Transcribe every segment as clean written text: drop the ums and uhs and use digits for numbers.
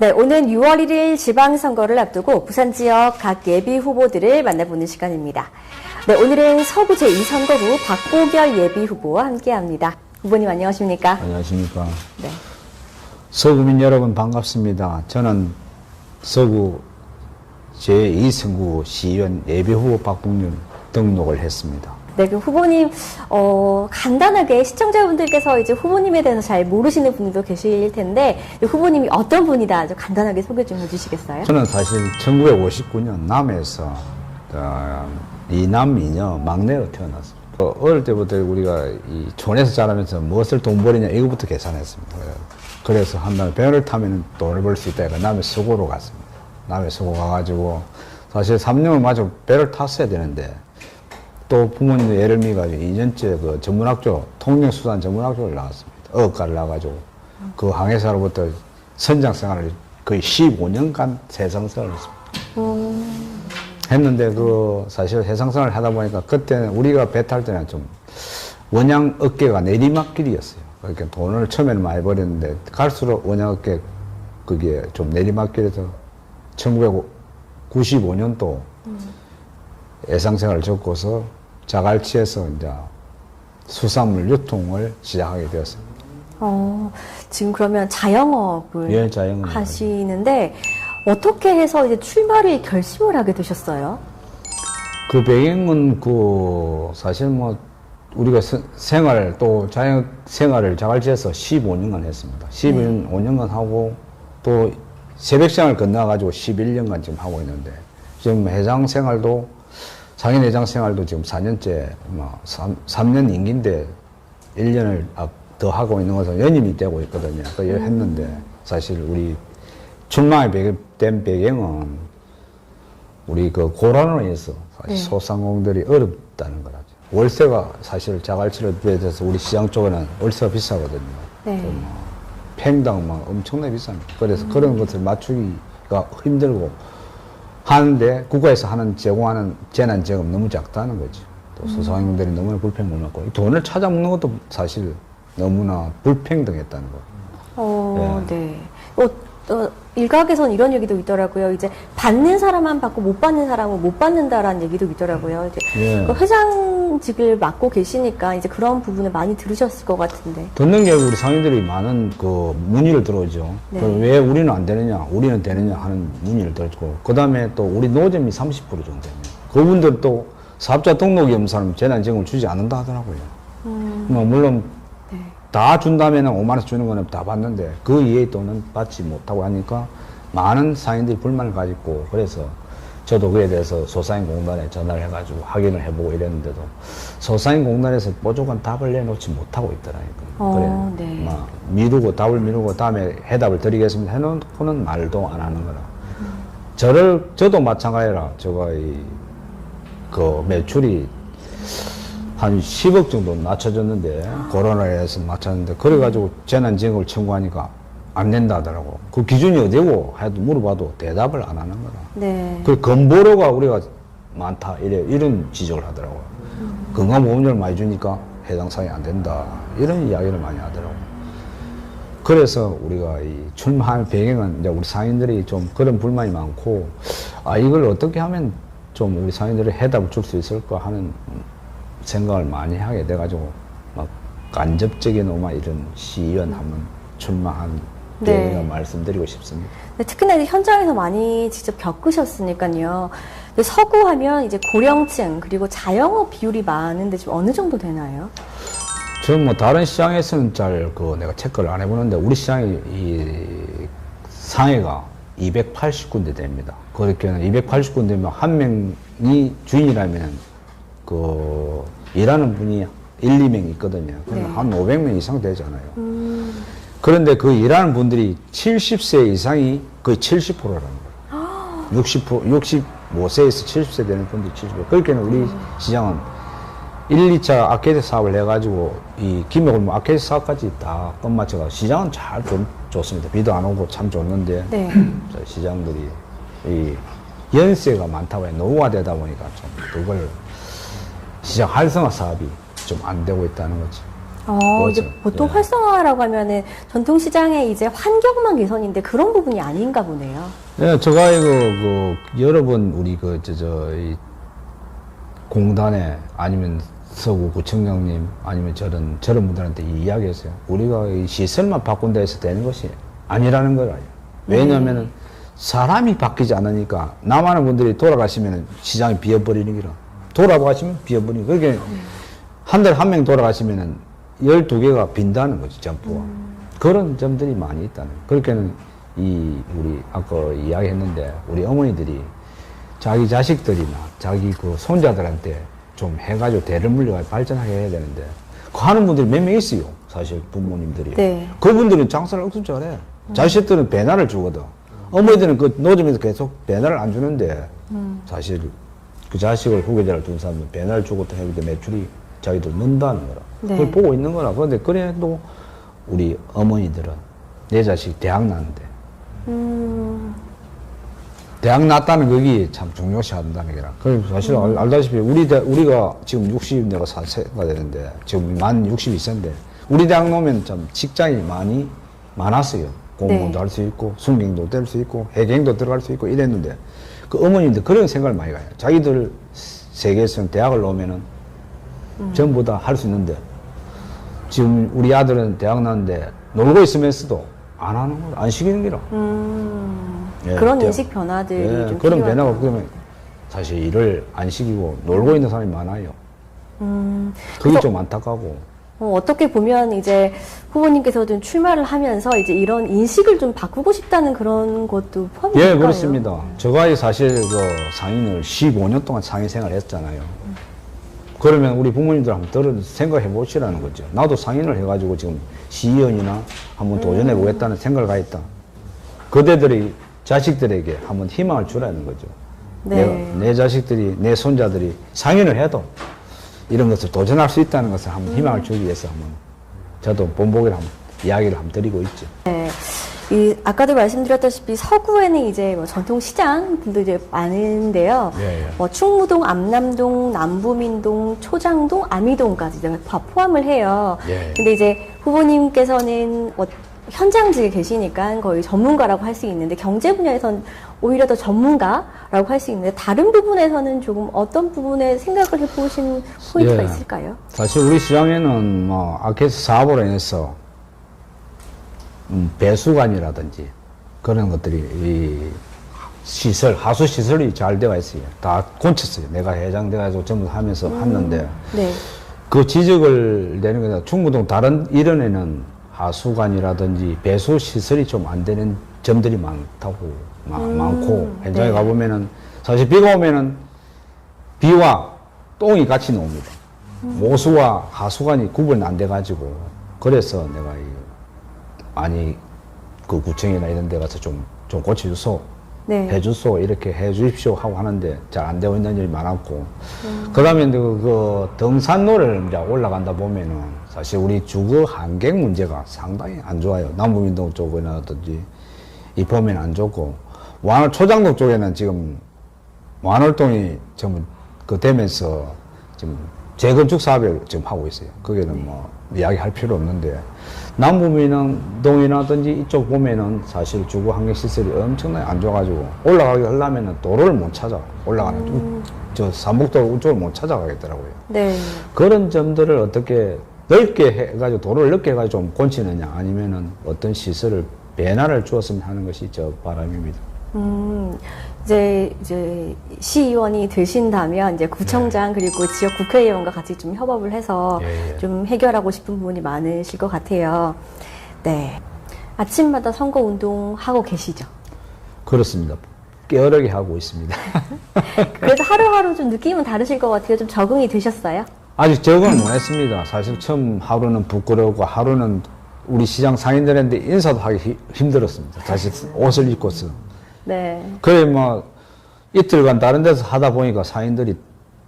네, 오는 6월 1일 지방선거를 앞두고 부산 지역 각 예비 후보들을 만나보는 시간입니다. 네, 오늘은 서구 제2선거구 박보결 예비 후보와 함께합니다. 후보님 안녕하십니까? 안녕하십니까. 네. 서구민 여러분 반갑습니다. 저는 서구 제2선거구 시의원 예비후보 박봉윤 등록을 했습니다. 네, 그 후보님, 간단하게 시청자분들께서 이제 후보님에 대해서 잘 모르시는 분들도 계실 텐데, 후보님이 어떤 분이다 좀 간단하게 소개 좀 해주시겠어요? 저는 사실 1959년 남해에서 이남 이녀 막내로 태어났습니다. 어릴 때부터 우리가 이 촌에서 자라면서 무엇을 돈 벌이냐 이거부터 계산했습니다. 그래서 한번 배를 타면 돈을 벌 수 있다 해서 남해 수고로 갔습니다. 남해 수고 가가지고 사실 3년을 마저 배를 탔어야 되는데 또 부모님의 예를 미가지고 2년째 그 전문학교, 통영수산 전문학교를 나왔습니다. 어학과를 나와가지고 그 항해사로부터 선장 생활을 거의 15년간 세상생활을 했습니다. 했는데 그 사실 세상생활을 하다 보니까 그때는 우리가 배 탈 때는 좀 원양 어깨가 내리막길이었어요. 그러니까 돈을 처음에는 많이 벌였는데 갈수록 원양 어깨 그게 좀 내리막길에서 1995년도 예상생활을 접고서 자갈치에서 이제 수산물 유통을 시작하게 되었습니다. 지금 그러면 자영업을 예, 자영업 하시는데, 어떻게 해서 이제 출마를 결심을 하게 되셨어요? 그 배경은 그 사실 뭐 우리가 생활 또 자영 생활을 자갈치에서 15년간 했습니다. 15년간 하고 또 새벽생활 건너가지고 11년간 지금 하고 있는데 지금 회장 생활도 상인회장 생활도 지금 4년째, 3년 임기인데 1년을 더 하고 있는 것은 연임이 되고 있거든요. 그 일 했는데 사실 우리 출마에 된 배경은 우리 그 고란으로 인해서 사실 소상공인들이 어렵다는 거라죠. 월세가 사실 자갈치를 비해서 우리 시장 쪽에는 월세가 비싸거든요. 네. 팽당 막 엄청나게 비쌉니다. 그래서 그런 것을 맞추기가 힘들고 하는데 국가에서 제공하는 재난지원금 너무 작다는 거죠. 또 소상공인들이 너무나 불평을 받고 돈을 찾아먹는 것도 사실 너무나 불평등했다는 거예요. 네. 일각에서는 이런 얘기도 있더라고요. 이제 받는 사람만 받고 못 받는 사람은 못 받는다라는 얘기도 있더라고요. 이제 그 회장직을 맡고 계시니까 이제 그런 부분을 많이 들으셨을 것 같은데. 듣는 게 우리 상인들이 많은 그 문의를 들어오죠. 네. 왜 우리는 안 되느냐, 우리는 되느냐 하는 문의를 들었고, 그 다음에 또 우리 노점이 30% 정도 되면 그분들 또 사업자 등록이 없는 사람 재난지원금을 주지 않는다 하더라고요. 뭐 물론 다 준다면은 5만 원씩 주는 거는 다 받는데 그 이외의 돈은 받지 못하고 하니까 많은 상인들이 불만을 가지고 그래서 저도 그에 대해서 소상인공단에 전화를 해가지고 확인을 해보고 이랬는데도 소상인공단에서 뽀족한 답을 내놓지 못하고 있더라니까요. 그래, 네. 막 답을 미루고 다음에 해답을 드리겠습니다 해놓고는 말도 안 하는 거라. 저도 마찬가지라 그 매출이 한 10억 정도 낮춰졌는데 코로나에 의해서 맞췄는데 그래가지고 재난지원금을 청구하니까 안 낸다 하더라고. 그 기준이 어디고 해도 물어봐도 대답을 안 하는 거라. 네. 그 건보료가 우리가 많다 이런 지적을 하더라고요. 건강보험료를 많이 주니까 해당 사항이 안 된다 이런 이야기를 많이 하더라고요. 그래서 우리가 이 출마할 배경은 이제 우리 상인들이 좀 그런 불만이 많고 이걸 어떻게 하면 좀 우리 상인들이 해답을 줄 수 있을까 하는 생각을 많이 하게 돼가지고 막 간접적인 이런 시의원 한번 출마한 배경을 말씀드리고 싶습니다. 네, 특히나 이제 현장에서 많이 직접 겪으셨으니까요. 근데 서구하면 이제 고령층 그리고 자영업 비율이 많은데 좀 어느 정도 되나요? 저는 뭐 다른 시장에서는 내가 체크를 안 해보는데 우리 시장이 상해가 280군데 됩니다. 그렇게는 280군데면 한 명이 주인이라면 일하는 분이 1, 2명 있거든요. 그러면 한 500명 이상 되잖아요. 그런데 그 일하는 분들이 70세 이상이 거의 70%라는 거예요. 65세에서 70세 되는 분들이 70%. 그렇게는 우리 시장은 1, 2차 아케이드 사업을 해가지고 이 김해골목 아케이드 사업까지 다 끝마쳐가 시장은 잘 좋습니다. 비도 안 오고 참 좋는데 시장들이 이 연세가 많다고 해 노후화되다 보니까 좀 그걸 시장 활성화 사업이 좀 안 되고 있다는 거죠. 이제 보통 활성화라고 하면은 전통시장의 이제 환경만 개선인데 그런 부분이 아닌가 보네요. 예, 제가 여러 번 우리 이 공단에 아니면 서구구청장님 아니면 저런 분들한테 이야기했어요. 우리가 이 시설만 바꾼다 해서 되는 것이 아니라는 걸 알아요. 왜냐면은 사람이 바뀌지 않으니까 남하는 분들이 돌아가시면 시장이 비어버리는 기라. 돌아가시면 비어버리는 거. 그렇게 한 달 한 명 돌아가시면은 12개가 빈다는 거지, 점포가. 그런 점들이 많이 있다는. 그렇게는 우리 아까 이야기했는데 우리 어머니들이 자기 자식들이나 자기 그 손자들한테 좀 해가지고 대를 물려가 발전하게 해야 되는데 그 하는 분들이 몇 명 있어요. 사실 부모님들이. 네. 그분들은 장사를 억수 잘해. 자식들은 배나를 주거든. 어머니들은 그 노점에서 계속 배나를 안 주는데 사실 그 자식을 후계자를 둔 사람은 배나를 주고 또 해볼 때 매출이 자기들 는다는 거라. 네. 그걸 보고 있는 거라. 그런데 그래도 우리 어머니들은 내 자식 대학 났는데 대학 났다는 거기 참 중요시 한다는 게라. 그럼 사실 알다시피 우리가 지금 60내가 4세가 되는데 지금 만 62세인데 우리 대학 나오면 참 직장이 많았어요. 공무원도 네. 할 수 있고 순경도 될 수 있고 해경도 들어갈 수 있고 이랬는데 그 어머님들 그런 생각을 많이 가요. 자기들 세계에서는 대학을 나오면은 전부 다 할 수 있는데 지금 우리 아들은 대학 나왔는데 놀고 있으면서도 안 하는 거라. 안 시키는 기라. 예, 그런 인식 변화들이 좀 그런 필요하다. 변화가 그러면 사실 일을 안 시키고 놀고 있는 사람이 많아요. 그게 그래서 좀 안타까고. 어떻게 보면 이제 후보님께서도 출마를 하면서 이제 이런 인식을 좀 바꾸고 싶다는 그런 것도 포함이 예, 될까요? 그렇습니다. 제가 사실 그 상인을 15년 동안 상인 생활을 했잖아요. 그러면 우리 부모님들 한번 생각해 보시라는 거죠. 나도 상인을 해가지고 지금 시의원이나 한번 도전해 보겠다는 생각을 가했다. 그대들이 자식들에게 한번 희망을 주라는 거죠. 네. 내 자식들이, 내 손자들이 상인을 해도 이런 것을 도전할 수 있다는 것을 한번 희망을 주기 위해서 한번 저도 본보기를 한번 이야기를 한번 드리고 있죠. 네. 아까도 말씀드렸다시피 서구에는 이제 뭐 전통 시장들도 이제 많은데요. 예, 예. 뭐 충무동, 암남동, 남부민동, 초장동, 아미동까지 이제 다 포함을 해요. 예. 근데 이제 후보님께서는 현장직에 계시니까 거의 전문가라고 할 수 있는데 경제 분야에선 오히려 더 전문가라고 할 수 있는데 다른 부분에서는 조금 어떤 부분에 생각을 해보신 포인트가 예. 있을까요? 사실 우리 시장에는 뭐 아케스 사업으로 인해서 배수관이라든지 그런 것들이 이 시설, 하수 시설이 잘 되어 있어요. 다 곤쳤어요. 내가 회장 돼가지고 전부 하면서 했는데 네. 그 지적을 내는 거다. 충무동 다른 일원에는 하수관이라든지 배수 시설이 좀 안 되는 점들이 많다고 많고 현장에 네. 가보면은 사실 비가 오면은 비와 똥이 같이 나옵니다. 모수와 하수관이 구분 안 돼가지고 그래서 내가 많이 그 구청이나 이런 데 가서 좀 고쳐주소, 네. 해주소, 이렇게 해주십시오 하고 하는데 잘 안 되고 있는 일이 많았고. 그 다음에 그 등산로를 이제 올라간다 보면은 사실 우리 주거 환경 문제가 상당히 안 좋아요. 남부민동 쪽이나든지 이 보면 안 좋고. 초장동 쪽에는 지금 완월동이 지금 그 되면서 지금 재건축 사업을 지금 하고 있어요. 거기는 뭐 이야기할 필요 없는데 남부민동이라든지 이쪽 보면은 사실 주거 환경 시설이 엄청나게 안 좋아가지고 올라가기 하려면은 도로를 못 찾아. 올라가는 저 삼북도 쪽을 못 찾아가겠더라고요. 네. 그런 점들을 어떻게 넓게 해가지고 도로를 넓게 해가지고 좀 고치느냐 아니면은 어떤 시설을 변화를 주었으면 하는 것이 저 바람입니다. 이제 시의원이 되신다면 이제 구청장 그리고 지역 국회의원과 같이 좀 협업을 해서 예, 예. 좀 해결하고 싶은 부분이 많으실 것 같아요. 네. 아침마다 선거 운동 하고 계시죠? 그렇습니다. 깨어르게 하고 있습니다. 그래도 하루하루 좀 느낌은 다르실 것 같아요. 좀 적응이 되셨어요? 아직 적응을 못 했습니다. 사실 처음 하루는 부끄러우고 하루는 우리 시장 상인들한테 인사도 하기 힘들었습니다. 사실 옷을 입고서. 네. 그래 뭐 이틀간 다른 데서 하다 보니까 상인들이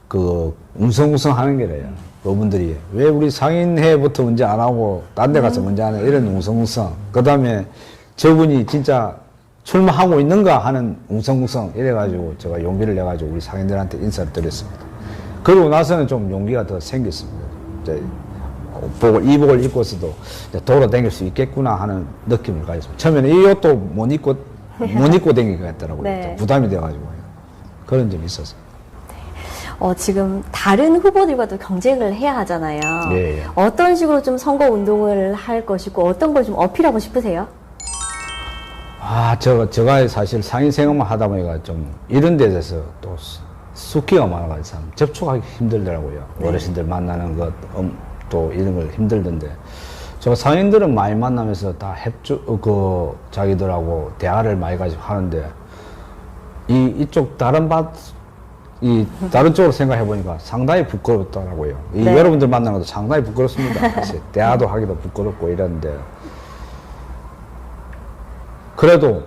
그 웅성웅성 하는 게래요. 그분들이 왜 우리 상인회부터 먼저 안 하고 딴 데 가서 먼저 하냐 이런 웅성웅성. 그 다음에 저분이 진짜 출마하고 있는가 하는 웅성웅성 이래가지고 제가 용기를 내가지고 우리 상인들한테 인사를 드렸습니다. 그러고 나서는 좀 용기가 더 생겼습니다. 이제 복을, 이복을 입고서도 이제 돌아다닐 수 있겠구나 하는 느낌을 가졌습니다. 처음에는 이 옷도 못 입고 다니겠더라고요. 네. 부담이 돼가지고. 그런 점이 있었어요. 지금 다른 후보들과도 경쟁을 해야 하잖아요. 예, 예. 어떤 식으로 좀 선거 운동을 할 것이고 어떤 걸 좀 어필하고 싶으세요? 제가 사실 상인 생활만 하다 보니까 좀 이런 데 대해서 또 숫기가 많아가지고 참 접촉하기 힘들더라고요. 네. 어르신들 만나는 것, 또 이런 걸 힘들던데. 저 상인들은 많이 만나면서 다 자기들하고 대화를 많이 가지고 하는데, 이쪽 다른 쪽으로 생각해 보니까 상당히 부끄럽더라고요. 네. 여러분들 만나는 것도 상당히 부끄럽습니다. 사실 대화도 하기도 부끄럽고 이런데. 그래도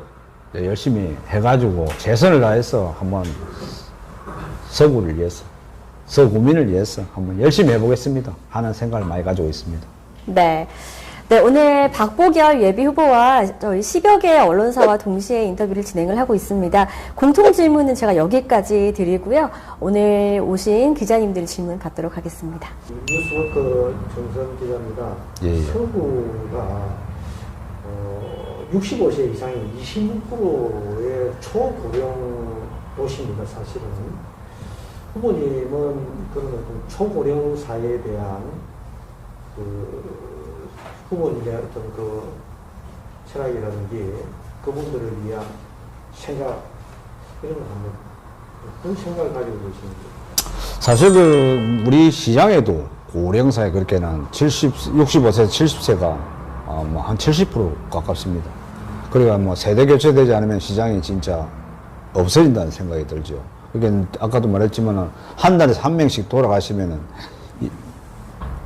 열심히 해가지고 최선을 다해서 한번 서구를 위해서, 서구민을 위해서 한번 열심히 해보겠습니다 하는 생각을 많이 가지고 있습니다. 네. 네, 오늘 박보결 예비 후보와 저희 10여 개의 언론사와 동시에 인터뷰를 진행을 하고 있습니다. 공통 질문은 제가 여기까지 드리고요. 오늘 오신 기자님들 질문 받도록 하겠습니다. 뉴스워크 정선 기자입니다. 예, 예. 서구가 65세 이상이 26%의 초고령 도시입니다. 사실은 후보님은 그런 어떤 초고령 사회에 대한 후보님의 어떤 철학이라든지 그분들을 위한 생각 이런 걸 한번 어떤 생각을 가지고 계시는지. 사실 우리 시장에도 고령사에 그렇게는 65세, 70세가 한 70% 가깝습니다. 그러니까 세대 교체되지 않으면 시장이 진짜 없어진다는 생각이 들죠. 그러니까 아까도 말했지만 한 달에서 한 명씩 돌아가시면은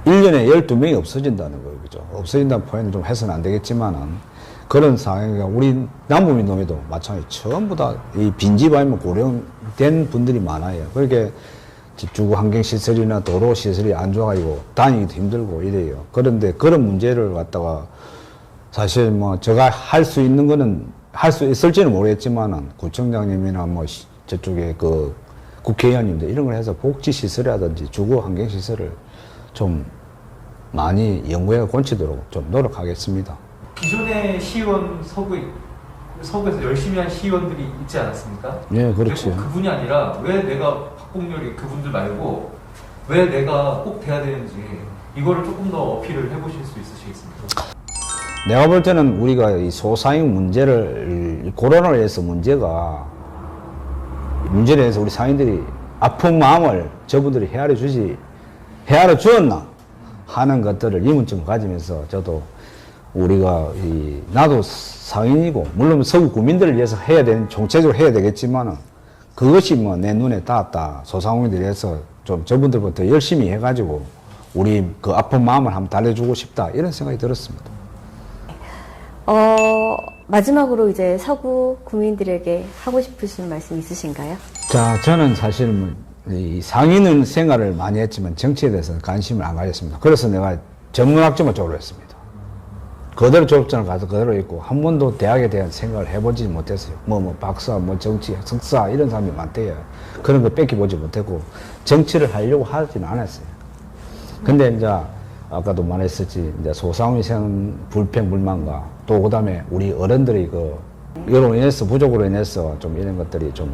1년에 12명이 없어진다는 거예요. 그죠? 없어진다는 표현을 좀 해서는 안 되겠지만은 그런 상황이니까 우리 남부민놈에도 마찬가지 전부 다 이 빈집 아니면 고령된 분들이 많아요. 그렇게 집주거 환경시설이나 도로시설이 안 좋아가지고 다니기도 힘들고 이래요. 그런데 그런 문제를 갖다가 사실 제가 할 수 있는 거는 할 수 있을지는 모르겠지만은 구청장님이나 저쪽에 국회의원님들 이런 걸 해서 복지시설이라든지 주거 환경시설을 좀 많이 연구해 곤치도록 좀 노력하겠습니다. 기존의 시의원 서구에서 열심히 한 시의원들이 있지 않았습니까? 예, 그렇죠. 왜 그분이 아니라 왜 내가 박봉렬이 그분들 말고 왜 내가 꼭 돼야 되는지 이거를 조금 더 어필을 해보실 수 있으시겠습니까? 내가 볼 때는 우리가 이 소상인 문제를 코로나로 해서 문제를 해서 우리 상인들이 아픈 마음을 저분들이 헤아려 주었나 하는 것들을 의문점을 가지면서 저도 우리가 나도 상인이고 물론 서구 구민들을 위해서 해야 되는 정책적으로 해야 되겠지만은 그것이 내 눈에 닿았다. 소상공인들이 해서 좀 저분들부터 열심히 해가지고 우리 그 아픈 마음을 한번 달래주고 싶다 이런 생각이 들었습니다. 마지막으로 이제 서구 구민들에게 하고 싶으신 말씀 있으신가요? 자, 저는 사실 이 상인은 생활을 많이 했지만 정치에 대해서는 관심을 안 가졌습니다. 그래서 내가 전문학점을 졸업했습니다. 그대로 졸업장을 가서 그대로 있고 한 번도 대학에 대한 생각을 해보지 못했어요. 박사, 정치, 석사 이런 사람이 많대요. 그런 거 뺏겨보지 못했고 정치를 하려고 하지는 않았어요. 근데 이제 아까도 말했었지 이제 소상공인 불평 불만과 또 그다음에 우리 어른들이 이로 인해서 부족으로 인해서 좀 이런 것들이 좀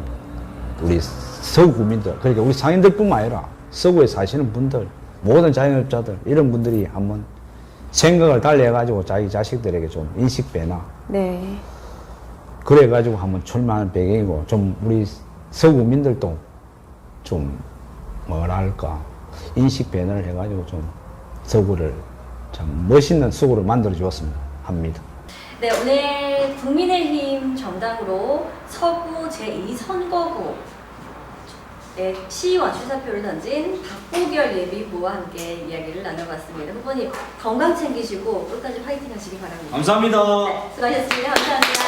우리 서구 구민들 그러니까 우리 상인들뿐만 아니라 서구에 사시는 분들 모든 자영업자들 이런 분들이 한번 생각을 달리 해가지고 자기 자식들에게 좀 인식 배나 네. 그래가지고 한번 출마하는 배경이고 좀 우리 서구 구민들도 좀 뭐랄까 인식 배너를 해가지고 좀 서구를 참 멋있는 서구를 만들어 주었으면 합니다. 네, 오늘 국민의힘 정당으로 서구 제2선거구 시의원 출사표를 던진 박보결 예비후보와 함께 이야기를 나눠봤습니다. 후보님 건강 챙기시고 끝까지 화이팅 하시기 바랍니다. 감사합니다. 네, 수고하셨습니다. 감사합니다.